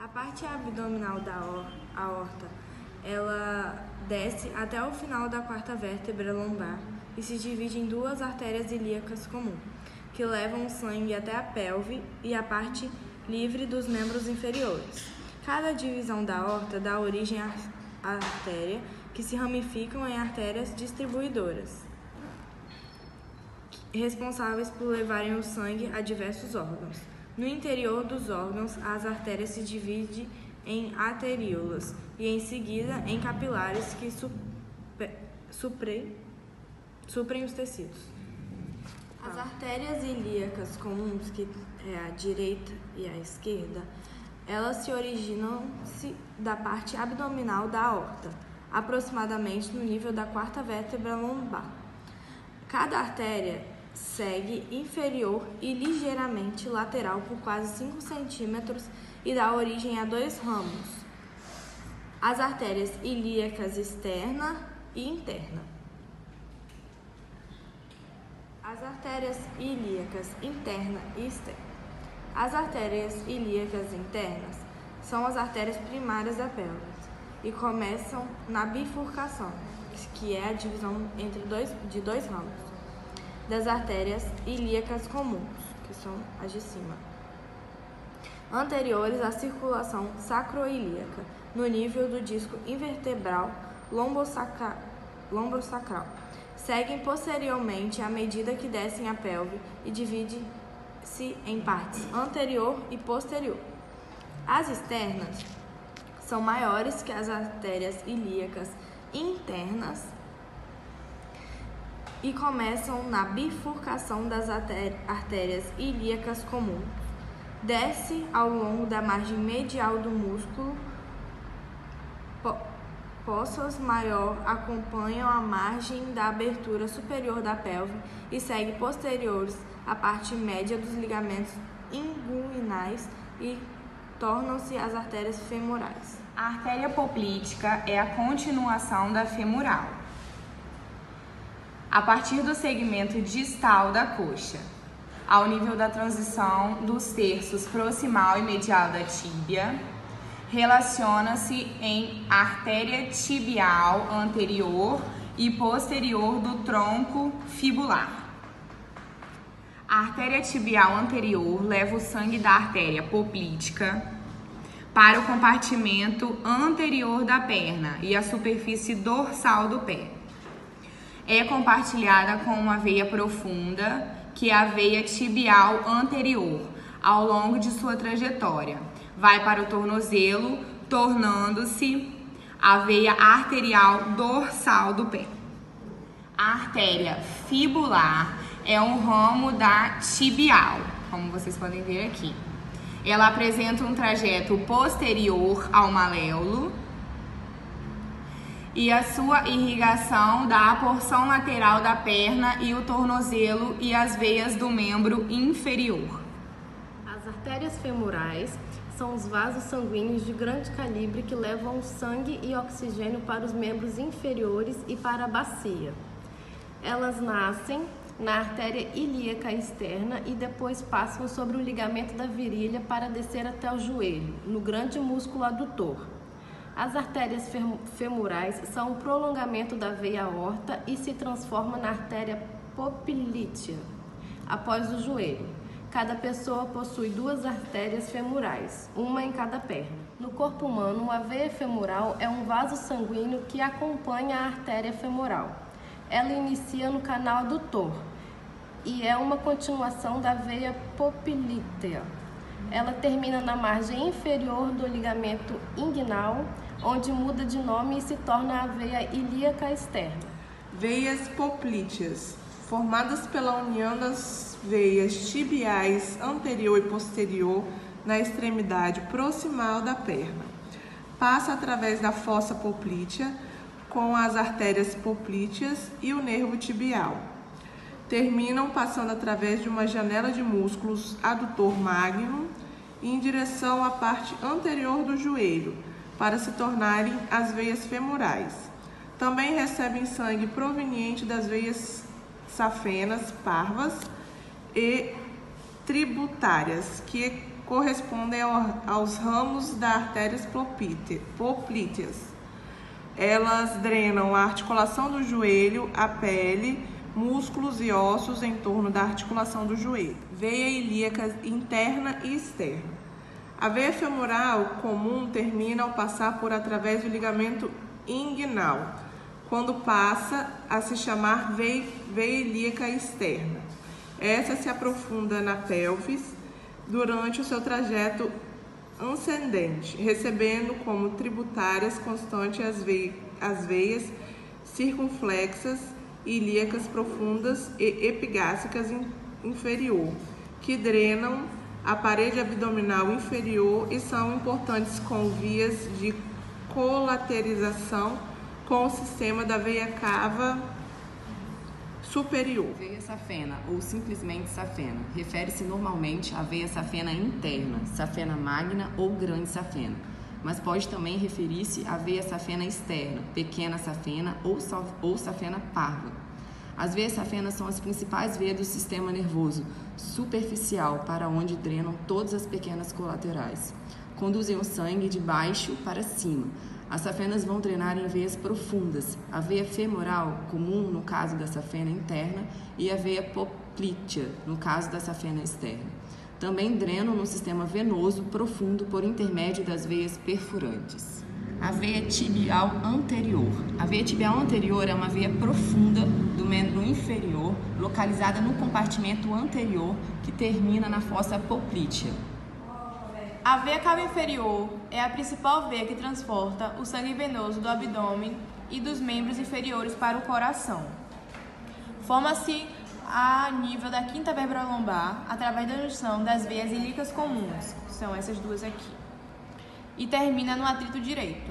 A parte abdominal da aorta, ela desce até o final da quarta vértebra lombar e se divide em duas artérias ilíacas comuns, que levam o sangue até a pelve e a parte livre dos membros inferiores. Cada divisão da aorta dá origem à artéria, que se ramificam em artérias distribuidoras, responsáveis por levarem o sangue a diversos órgãos. No interior dos órgãos, as artérias se dividem em arteríolas e, em seguida, em capilares que suprem os tecidos. As artérias ilíacas comuns, que é a direita e a esquerda, elas se originam-se da parte abdominal da aorta, aproximadamente no nível da quarta vértebra lombar. Cada artéria segue inferior e ligeiramente lateral por quase 5 centímetros e dá origem a dois ramos: as artérias ilíacas externa e interna. As artérias ilíacas interna e externa. As artérias ilíacas internas são as artérias primárias da pelve e começam na bifurcação, que é a divisão de dois ramos das artérias ilíacas comuns, que são as de cima, anteriores à circulação sacroiliaca, no nível do disco invertebral lombosacral. Seguem posteriormente à medida que descem a pelve e divide-se em partes anterior e posterior. As externas são maiores que as artérias ilíacas internas e começam na bifurcação das artérias ilíacas comuns. Desce ao longo da margem medial do músculo. Possos maior acompanham a margem da abertura superior da pelve e seguem posteriores à parte média dos ligamentos inguinais e tornam-se as artérias femorais. A artéria poplítea é a continuação da femoral, a partir do segmento distal da coxa, ao nível da transição dos terços proximal e medial da tíbia. Relaciona-se em artéria tibial anterior e posterior do tronco fibular. A artéria tibial anterior leva o sangue da artéria poplítea para o compartimento anterior da perna e a superfície dorsal do pé. É compartilhada com uma veia profunda, que é a veia tibial anterior, ao longo de sua trajetória. Vai para o tornozelo, tornando-se a veia arterial dorsal do pé. A artéria fibular é um ramo da tibial, como vocês podem ver aqui. Ela apresenta um trajeto posterior ao maléolo e a sua irrigação dá a porção lateral da perna e o tornozelo e as veias do membro inferior. As artérias femorais são os vasos sanguíneos de grande calibre que levam sangue e oxigênio para os membros inferiores e para a bacia. Elas nascem na artéria ilíaca externa e depois passam sobre o ligamento da virilha para descer até o joelho, no grande músculo adutor. As artérias femorais são um prolongamento da veia aorta e se transformam na artéria poplítea após o joelho. Cada pessoa possui duas artérias femorais, uma em cada perna. No corpo humano, a veia femoral é um vaso sanguíneo que acompanha a artéria femoral. Ela inicia no canal adutor e é uma continuação da veia poplítea. Ela termina na margem inferior do ligamento inguinal, onde muda de nome e se torna a veia ilíaca externa. Veias poplíteas, formadas pela união das veias tibiais anterior e posterior na extremidade proximal da perna. Passa através da fossa poplítea com as artérias poplíteas e o nervo tibial. Terminam passando através de uma janela de músculos adutor magnum em direção à parte anterior do joelho, para se tornarem as veias femorais. Também recebem sangue proveniente das veias safenas parvas e tributárias, que correspondem aos ramos das artérias poplíteas. Elas drenam a articulação do joelho, a pele, músculos e ossos em torno da articulação do joelho. Veia ilíaca interna e externa. A veia femoral comum termina ao passar por através do ligamento inguinal, quando passa a se chamar veia ilíaca externa. Essa se aprofunda na pelvis durante o seu trajeto ascendente, recebendo como tributárias constantes as veias circunflexas, ilíacas profundas e epigástricas inferior, que drenam a parede abdominal inferior e são importantes com vias de colaterização com o sistema da veia cava superior. Veia safena, ou simplesmente safena, refere-se normalmente à veia safena interna, safena magna ou grande safena, mas pode também referir-se à veia safena externa, pequena safena ou safena parva. As veias safenas são as principais veias do sistema nervoso superficial, para onde drenam todas as pequenas colaterais. Conduzem o sangue de baixo para cima. As safenas vão drenar em veias profundas, a veia femoral, comum no caso da safena interna, e a veia poplítea, no caso da safena externa. Também drenam no sistema venoso profundo por intermédio das veias perfurantes. A veia tibial anterior. A veia tibial anterior é uma veia profunda do membro inferior, localizada no compartimento anterior, que termina na fossa poplítea. A veia cava inferior é a principal veia que transporta o sangue venoso do abdômen e dos membros inferiores para o coração. Forma-se a nível da quinta vértebra lombar, através da junção das veias ilíacas comuns, que são essas duas aqui, e termina no atrito direito.